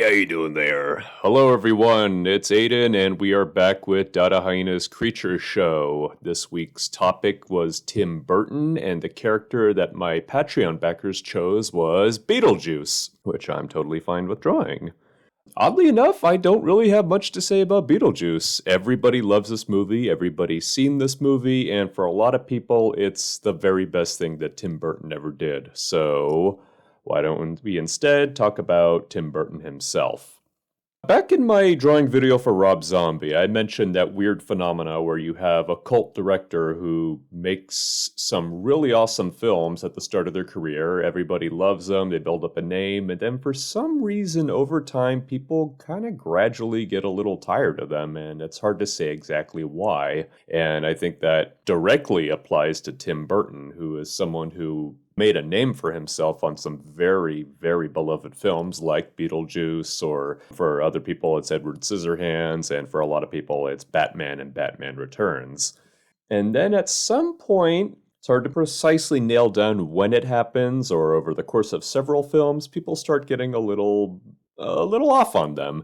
how you doing there? Hello, everyone. It's Aiden, and we are back with Dada, Hyena's Creature Show. This week's topic was Tim Burton, and the character that my Patreon backers chose was Beetlejuice, which I'm totally fine with drawing. Oddly enough, I don't really have much to say about Beetlejuice. Everybody loves this movie, everybody's seen this movie, and for a lot of people, it's the very best thing that Tim Burton ever did. So why don't we instead talk about Tim Burton himself? Back in my drawing video for Rob Zombie, I mentioned that weird phenomena where you have a cult director who makes some really awesome films at the start of their career. Everybody loves them, they build up a name, and then for some reason over time, people kind of gradually get a little tired of them, and it's hard to say exactly why. And I think that directly applies to Tim Burton, who is someone who made a name for himself on some very, very beloved films like Beetlejuice, or for other people it's Edward Scissorhands, and for a lot of people it's Batman and Batman Returns. And then at some point, it's hard to precisely nail down when it happens, or over the course of several films, people start getting a little off on them.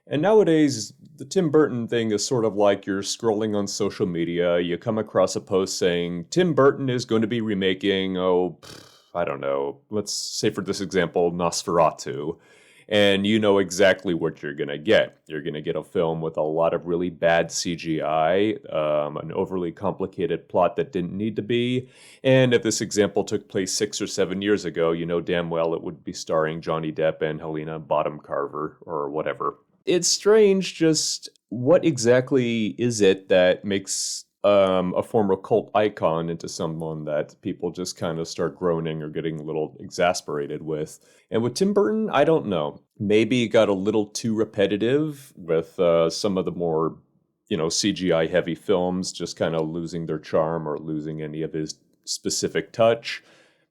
And nowadays, the Tim Burton thing is sort of like you're scrolling on social media, you come across a post saying, Tim Burton is going to be remaking, I don't know, let's say for this example, Nosferatu. And you know exactly what you're going to get. You're going to get a film with a lot of really bad CGI, an overly complicated plot that didn't need to be. And if this example took place 6 or 7 years ago, you know damn well it would be starring Johnny Depp and Helena Bonham Carter or whatever. It's strange just what exactly is it that makes a former cult icon into someone that people just kind of start groaning or getting a little exasperated with. And with Tim Burton, I don't know. Maybe it got a little too repetitive with some of the more, CGI heavy films just kind of losing their charm or losing any of his specific touch.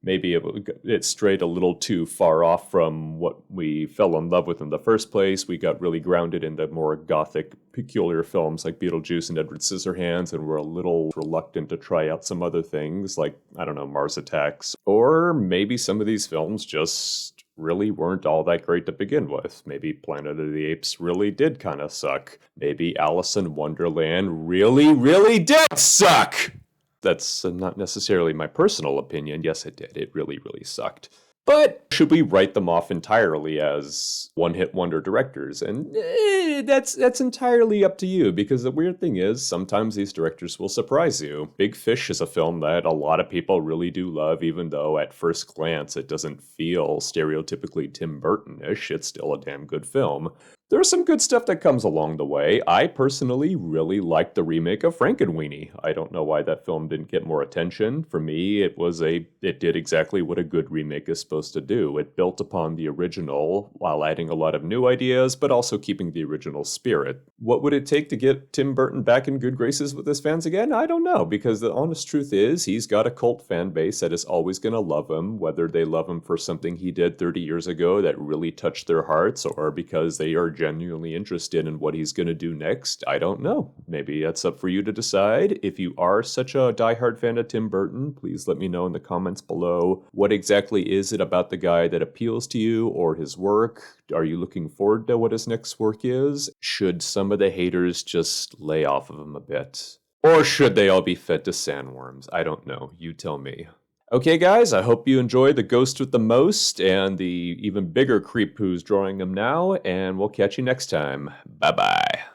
Maybe it strayed a little too far off from what we fell in love with in the first place. We got really grounded in the more gothic, peculiar films like Beetlejuice and Edward Scissorhands, and we're a little reluctant to try out some other things like, Mars Attacks. Or maybe some of these films just really weren't all that great to begin with. Maybe Planet of the Apes really did kind of suck. Maybe Alice in Wonderland really, really did suck! That's not necessarily my personal opinion. Yes, it did. It really, really sucked. But should we write them off entirely as one-hit wonder directors? And that's entirely up to you, because the weird thing is sometimes these directors will surprise you. Big Fish is a film that a lot of people really do love, even though at first glance it doesn't feel stereotypically Tim Burton-ish. It's still a damn good film. There's some good stuff that comes along the way. I personally really liked the remake of Frankenweenie. I don't know why that film didn't get more attention. For me, it did exactly what a good remake is supposed to do. It built upon the original while adding a lot of new ideas, but also keeping the original spirit. What would it take to get Tim Burton back in good graces with his fans again? I don't know, because the honest truth is he's got a cult fan base that is always going to love him, whether they love him for something he did 30 years ago that really touched their hearts, or because they are genuinely interested in what he's going to do next. I don't know. Maybe that's up for you to decide. If you are such a diehard fan of Tim Burton, please let me know in the comments below. What exactly is it about the guy that appeals to you or his work? Are you looking forward to what his next work is? Should some of the haters just lay off of him a bit? Or should they all be fed to sandworms? I don't know. You tell me. Okay, guys, I hope you enjoyed the ghost with the most and the even bigger creep who's drawing them now, and we'll catch you next time. Bye-bye.